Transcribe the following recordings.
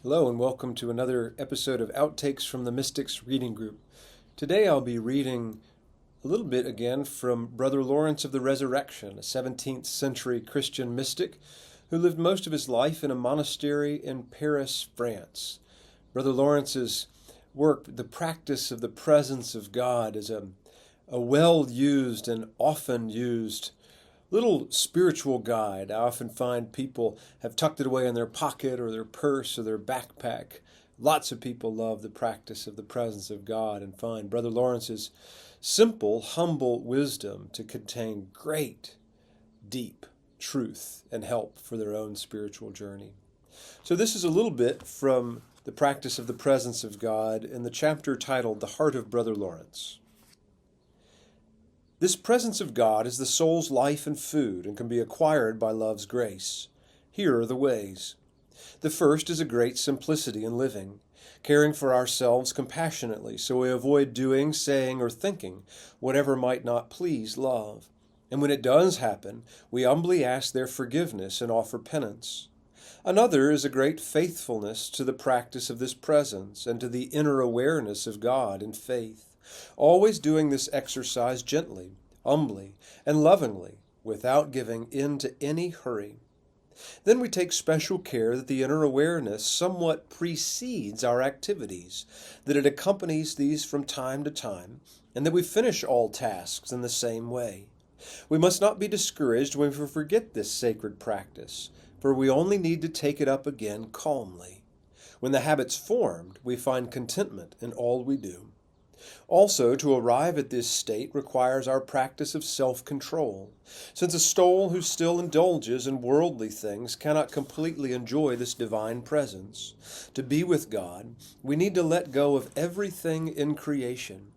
Hello and welcome to another episode of Outtakes from the Mystics Reading Group. Today I'll be reading a little bit again from Brother Lawrence of the Resurrection, a 17th century Christian mystic who lived most of his life in a monastery in Paris, France. Brother Lawrence's work, The Practice of the Presence of God, is a well-used and often used little spiritual guide. I often find people have tucked it away in their pocket or their purse or their backpack. Lots of people love the practice of the presence of God and find Brother Lawrence's simple, humble wisdom to contain great, deep truth and help for their own spiritual journey. So this is a little bit from the practice of the presence of God in the chapter titled The Heart of Brother Lawrence. This presence of God is the soul's life and food and can be acquired by love's grace. Here are the ways. The first is a great simplicity in living, caring for ourselves compassionately so we avoid doing, saying, or thinking whatever might not please love. And when it does happen, we humbly ask their forgiveness and offer penance. Another is a great faithfulness to the practice of this presence and to the inner awareness of God in faith. Always doing this exercise gently, humbly, and lovingly, without giving in to any hurry. Then we take special care that the inner awareness somewhat precedes our activities, that it accompanies these from time to time, and that we finish all tasks in the same way. We must not be discouraged when we forget this sacred practice, for we only need to take it up again calmly. When the habit's formed, we find contentment in all we do. Also, to arrive at this state requires our practice of self-control, since a soul who still indulges in worldly things cannot completely enjoy this divine presence. To be with God, we need to let go of everything in creation.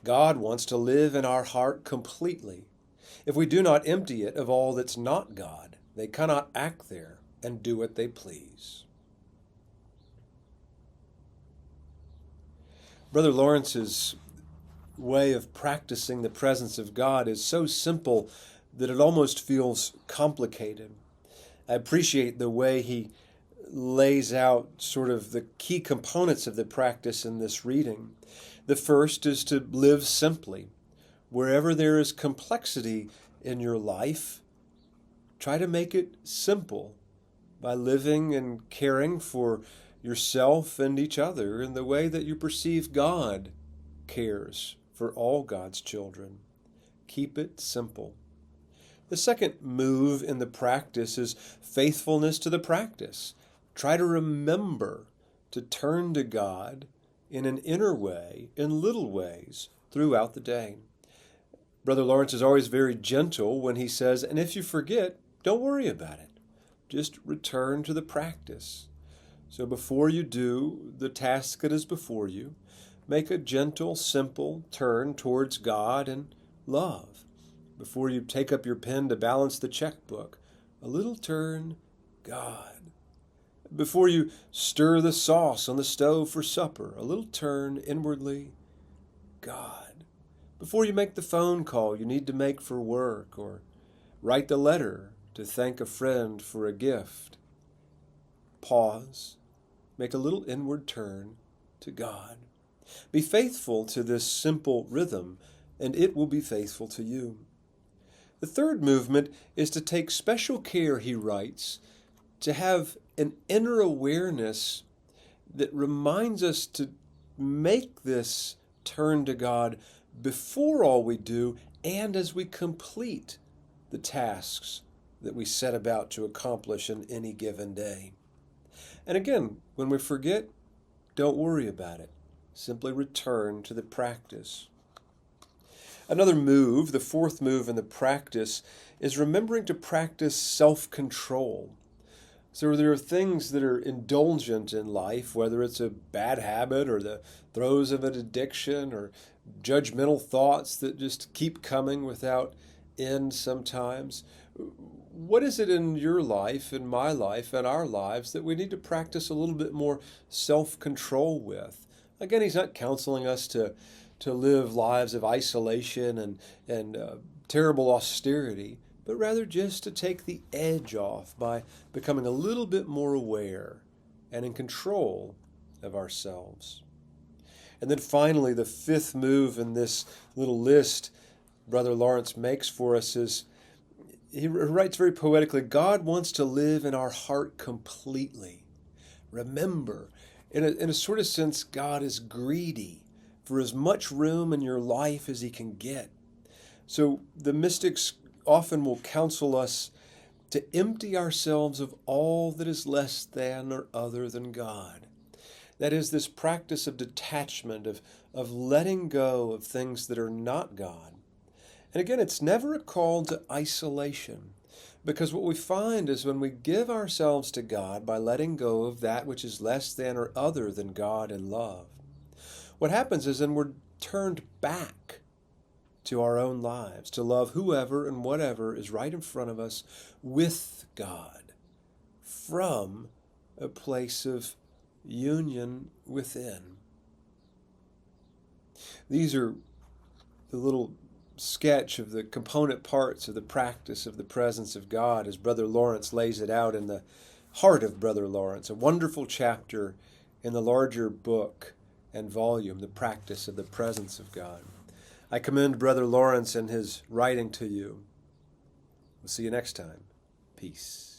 God wants to live in our heart completely. If we do not empty it of all that's not God, they cannot act there and do what they please. Brother Lawrence's way of practicing the presence of God is so simple that it almost feels complicated. I appreciate the way he lays out sort of the key components of the practice in this reading. The first is to live simply. Wherever there is complexity in your life, try to make it simple by living and caring for yourself and each other in the way that you perceive God cares for all God's children. Keep it simple. The second move in the practice is faithfulness to the practice. Try to remember to turn to God in an inner way, in little ways, throughout the day. Brother Lawrence is always very gentle when he says, and if you forget, don't worry about it. Just return to the practice. So before you do the task that is before you, make a gentle, simple turn towards God and love. Before you take up your pen to balance the checkbook, a little turn, God. Before you stir the sauce on the stove for supper, a little turn inwardly, God. Before you make the phone call you need to make for work or write the letter to thank a friend for a gift, pause. Make a little inward turn to God. Be faithful to this simple rhythm, and it will be faithful to you. The third movement is to take special care, he writes, to have an inner awareness that reminds us to make this turn to God before all we do and as we complete the tasks that we set about to accomplish in any given day. And again, when we forget, don't worry about it. Simply return to the practice. Another move, the fourth move in the practice, is remembering to practice self-control. So there are things that are indulgent in life, whether it's a bad habit or the throes of an addiction or judgmental thoughts that just keep coming without end sometimes. What is it in your life, in my life, in our lives that we need to practice a little bit more self-control with? Again, he's not counseling us to live lives of isolation and terrible austerity, but rather just to take the edge off by becoming a little bit more aware and in control of ourselves. And then finally, the fifth move in this little list Brother Lawrence makes for us is, he writes very poetically, God wants to live in our heart completely. Remember, in a sort of sense, God is greedy for as much room in your life as he can get. So the mystics often will counsel us to empty ourselves of all that is less than or other than God. That is, this practice of detachment, of letting go of things that are not God. And again, it's never a call to isolation, because what we find is when we give ourselves to God by letting go of that which is less than or other than God in love, what happens is then we're turned back to our own lives, to love whoever and whatever is right in front of us with God, from a place of union within. These are the little sketch of the component parts of the practice of the presence of God as Brother Lawrence lays it out in the heart of Brother Lawrence, a wonderful chapter in the larger book and volume, The Practice of the Presence of God. I commend Brother Lawrence and his writing to you. We'll see you next time. Peace.